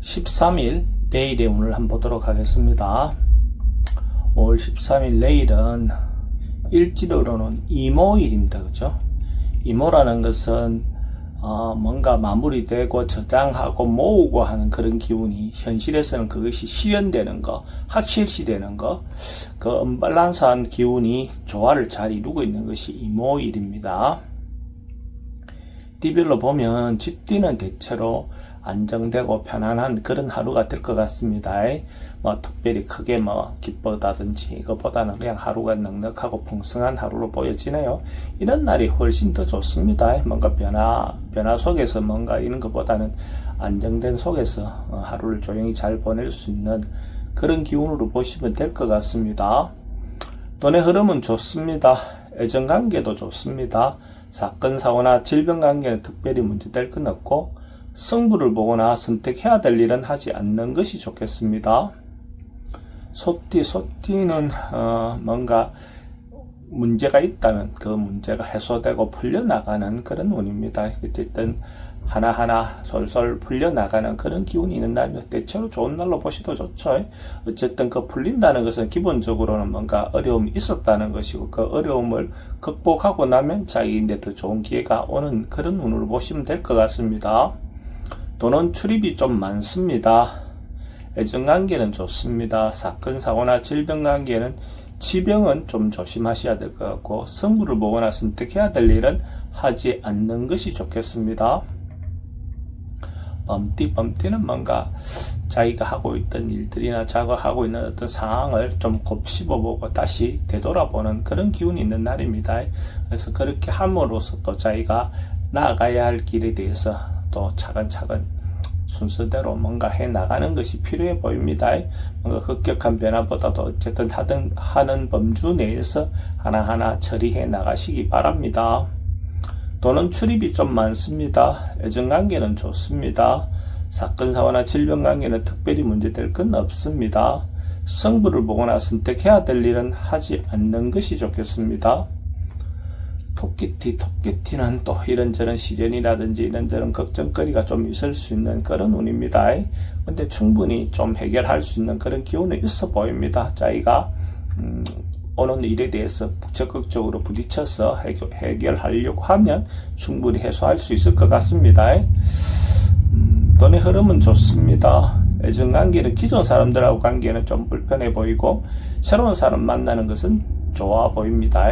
13일 내일의 운을 한번 보도록 하겠습니다. 5월 13일 내일은 일지로는 이모일입니다. 그죠? 이모라는 것은 뭔가 마무리되고 저장하고 모으고 하는 그런 기운이, 현실에서는 그것이 실현되는 거, 확실시되는 거, 그 언밸런스한 기운이 조화를 잘 이루고 있는 것이 이모일입니다. 띠별로 보면 쥐띠는 대체로 안정되고 편안한 그런 하루가 될 것 같습니다. 뭐 특별히 크게 기쁘다든지 이것보다는 그냥 하루가 넉넉하고 풍성한 하루로 보여지네요. 이런 날이 훨씬 더 좋습니다. 뭔가 변화 속에서 뭔가 이런 것보다는 안정된 속에서 하루를 조용히 잘 보낼 수 있는 그런 기운으로 보시면 될 것 같습니다. 돈의 흐름은 좋습니다. 애정관계도 좋습니다. 사건, 사고나 질병 관계는 특별히 문제될 건 없고, 승부를 보거나 선택해야 될 일은 하지 않는 것이 좋겠습니다. 소띠는 뭔가 문제가 있다면 그 문제가 해소되고 풀려나가는 그런 운입니다. 어쨌든 하나하나 솔솔 풀려나가는 그런 기운이 있는 날이면 대체로 좋은 날로 보시도 좋죠. 어쨌든 그 풀린다는 것은 기본적으로는 뭔가 어려움이 있었다는 것이고, 그 어려움을 극복하고 나면 자기인데 더 좋은 기회가 오는 그런 운으로 보시면 될 것 같습니다. 돈은 출입이 좀 많습니다. 애정관계는 좋습니다. 사건, 사고나 질병 관계는 치병은 좀 조심하셔야 될 것 같고, 승부를 보거나 선택해야 될 일은 하지 않는 것이 좋겠습니다. 범띠는 뭔가 자기가 하고 있던 일들이나 자기가 하고 있는 어떤 상황을 좀 곱씹어보고 다시 되돌아보는 그런 기운이 있는 날입니다. 그래서 그렇게 함으로써 또 자기가 나아가야 할 길에 대해서 또 차근차근 순서대로 뭔가 해 나가는 것이 필요해 보입니다. 뭔가 급격한 변화보다도 어쨌든 하는 범주 내에서 하나하나 처리해 나가시기 바랍니다. 돈은 출입이 좀 많습니다. 애정관계는 좋습니다. 사건, 사고나 질병 관계는 특별히 문제될 건 없습니다. 승부를 보거나 선택해야 될 일은 하지 않는 것이 좋겠습니다. 토끼띠는 또 이런저런 시련이라든지 이런저런 걱정거리가 좀 있을 수 있는 그런 운입니다. 근데 충분히 좀 해결할 수 있는 그런 기운이 있어 보입니다. 자기가 오는 일에 대해서 적극적으로 부딪혀서 해결하려고 하면 충분히 해소할 수 있을 것 같습니다. 돈의 흐름은 좋습니다. 애정관계는 기존 사람들하고 관계는 좀 불편해 보이고, 새로운 사람 만나는 것은 좋아 보입니다.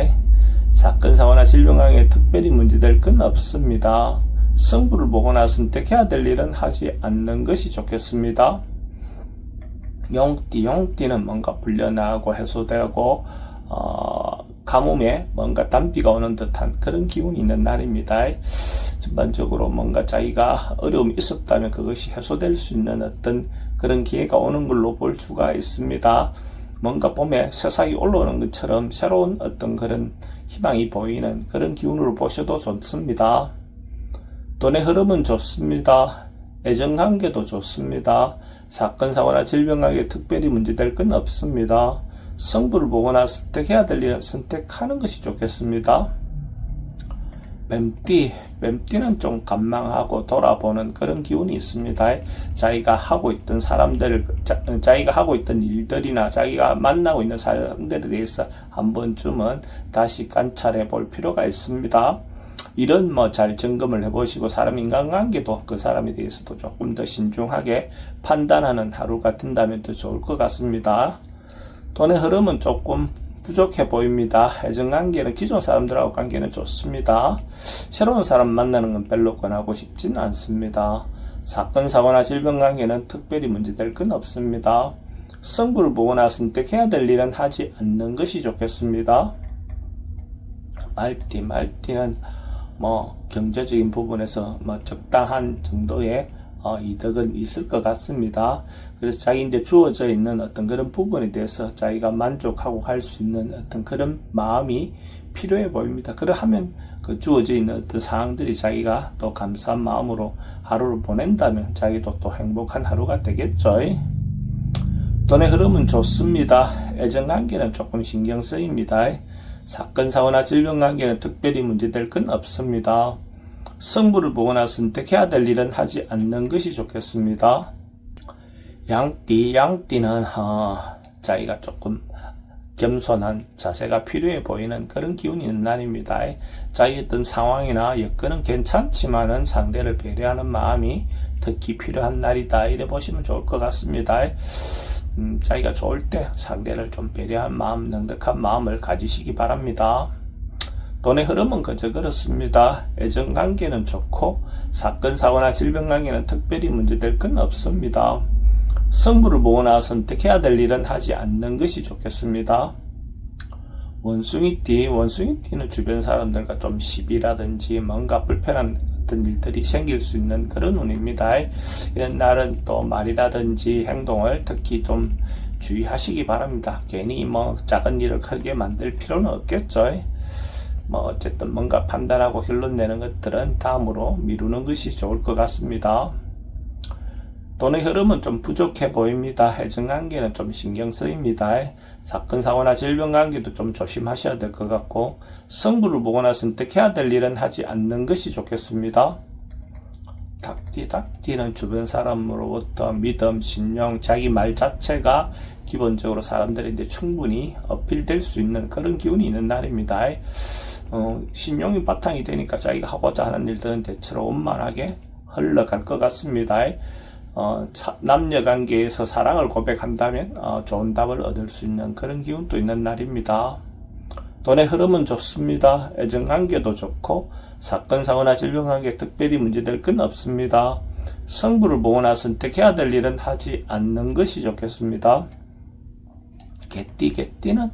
사건, 사고나 질병 관계에 특별히 문제될 건 없습니다. 승부를 보거나 선택해야 될 일은 하지 않는 것이 좋겠습니다. 용띠는 뭔가 풀려나가고 해소되고 가뭄에 뭔가 단비가 오는 듯한 그런 기운이 있는 날입니다. 전반적으로 뭔가 자기가 어려움이 있었다면 그것이 해소될 수 있는 어떤 그런 기회가 오는 걸로 볼 수가 있습니다. 뭔가 봄에 새싹이 올라오는 것처럼 새로운 어떤 그런 희망이 보이는 그런 기운으로 보셔도 좋습니다. 돈의 흐름은 좋습니다. 애정관계도 좋습니다. 사건, 사고나 질병 관계에 특별히 문제될 건 없습니다. 승부를 보거나 선택해야 될 일은 선택하는 것이 좋겠습니다. 뱀띠는 좀 관망하고 돌아보는 그런 기운이 있습니다. 자기가 하고 있던 자기가 하고 있던 일들이나 자기가 만나고 있는 사람들에 대해서 한 번쯤은 다시 관찰해 볼 필요가 있습니다. 이런 잘 점검을 해보시고, 사람 인간관계도 그 사람에 대해서도 조금 더 신중하게 판단하는 하루가 된다면 더 좋을 것 같습니다. 돈의 흐름은 조금 부족해 보입니다. 애정관계는 기존 사람들하고 관계는 좋습니다. 새로운 사람 만나는 건 별로 권하고 싶진 않습니다. 사건, 사고나 질병 관계는 특별히 문제될 건 없습니다. 승부를 보거나 선택해야 될 일은 하지 않는 것이 좋겠습니다. 말띠는 경제적인 부분에서 적당한 정도의 이득은 있을 것 같습니다. 그래서 자기인데 주어져 있는 어떤 그런 부분에 대해서 자기가 만족하고 할 수 있는 어떤 그런 마음이 필요해 보입니다. 그러하면 그 주어져 있는 어떤 상황들이 자기가 또 감사한 마음으로 하루를 보낸다면 자기도 또 행복한 하루가 되겠죠. 돈의 흐름은 좋습니다. 애정관계는 조금 신경 쓰입니다. 사건, 사고나 질병 관계는 특별히 문제될 건 없습니다. 승부를 보거나 선택해야 될 일은 하지 않는 것이 좋겠습니다. 양띠는 자기가 조금 겸손한 자세가 필요해 보이는 그런 기운이 있는 날입니다. 자기 어떤 상황이나 여건은 괜찮지만은 상대를 배려하는 마음이 특히 필요한 날이다, 이래 보시면 좋을 것 같습니다. 자기가 좋을 때 상대를 좀 배려한 마음, 넉넉한 마음을 가지시기 바랍니다. 돈의 흐름은 그저 그렇습니다. 애정관계는 좋고 사건, 사고나 질병관계는 특별히 문제될 건 없습니다. 승부를 보거나 선택해야 될 일은 하지 않는 것이 좋겠습니다. 원숭이띠는 주변 사람들과 좀 시비라든지 뭔가 불편한 어떤 일들이 생길 수 있는 그런 운입니다. 이런 날은 또 말이라든지 행동을 특히 좀 주의하시기 바랍니다. 괜히 작은 일을 크게 만들 필요는 없겠죠. 어쨌든 뭔가 판단하고 결론 내는 것들은 다음으로 미루는 것이 좋을 것 같습니다. 돈의 흐름은 좀 부족해 보입니다. 애정관계는 좀 신경 쓰입니다. 사건, 사고나 질병관계도 좀 조심하셔야 될 것 같고, 승부를 보거나 선택해야 될 일은 하지 않는 것이 좋겠습니다. 닭띠는 주변 사람으로부터 믿음, 신용, 자기 말 자체가 기본적으로 사람들이 이제 충분히 어필될 수 있는 그런 기운이 있는 날입니다. 신용이 바탕이 되니까 자기가 하고자 하는 일들은 대체로 원만하게 흘러갈 것 같습니다. 남녀관계에서 사랑을 고백한다면 좋은 답을 얻을 수 있는 그런 기운도 있는 날입니다. 돈의 흐름은 좋습니다. 애정관계도 좋고 사건, 사고나 질병관계 특별히 문제될 건 없습니다. 승부를 보거나 선택해야 될 일은 하지 않는 것이 좋겠습니다. 개띠는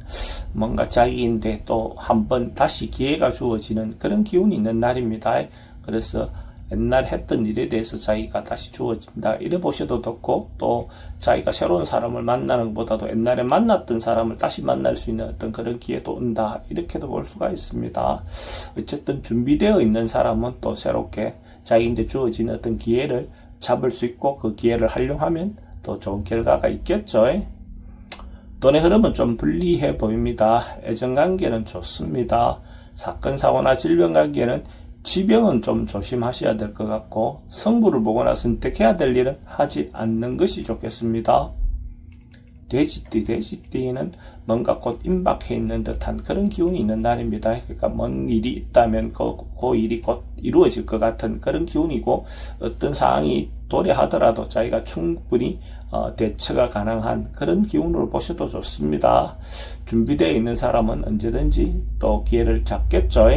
뭔가 자기인데 또 한번 다시 기회가 주어지는 그런 기운이 있는 날입니다. 그래서 옛날 했던 일에 대해서 자기가 다시 주어진다, 이래 보셔도 좋고, 또 자기가 새로운 사람을 만나는 것보다도 옛날에 만났던 사람을 다시 만날 수 있는 어떤 그런 기회도 온다, 이렇게도 볼 수가 있습니다. 어쨌든 준비되어 있는 사람은 또 새롭게 자기한테 주어지는 어떤 기회를 잡을 수 있고 그 기회를 활용하면 더 좋은 결과가 있겠죠. 돈의 흐름은 좀 불리해 보입니다. 애정관계는 좋습니다. 사건, 사고나 질병관계는 지병은 좀 조심하셔야 될 것 같고, 승부를 보거나 선택해야 될 일은 하지 않는 것이 좋겠습니다. 돼지띠는 뭔가 곧 임박해 있는 듯한 그런 기운이 있는 날입니다. 그러니까 먼 일이 있다면 그 일이 곧 이루어질 것 같은 그런 기운이고, 어떤 상황이 도래하더라도 자기가 충분히 대처가 가능한 그런 기운으로 보셔도 좋습니다. 준비되어 있는 사람은 언제든지 또 기회를 잡겠죠.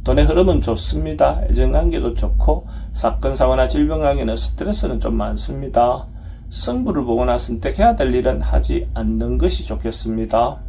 돈의 흐름은 좋습니다. 애정관계도 좋고 사건, 사고나 질병관계는 스트레스는 좀 많습니다. 승부를 보거나 선택해야 될 일은 하지 않는 것이 좋겠습니다.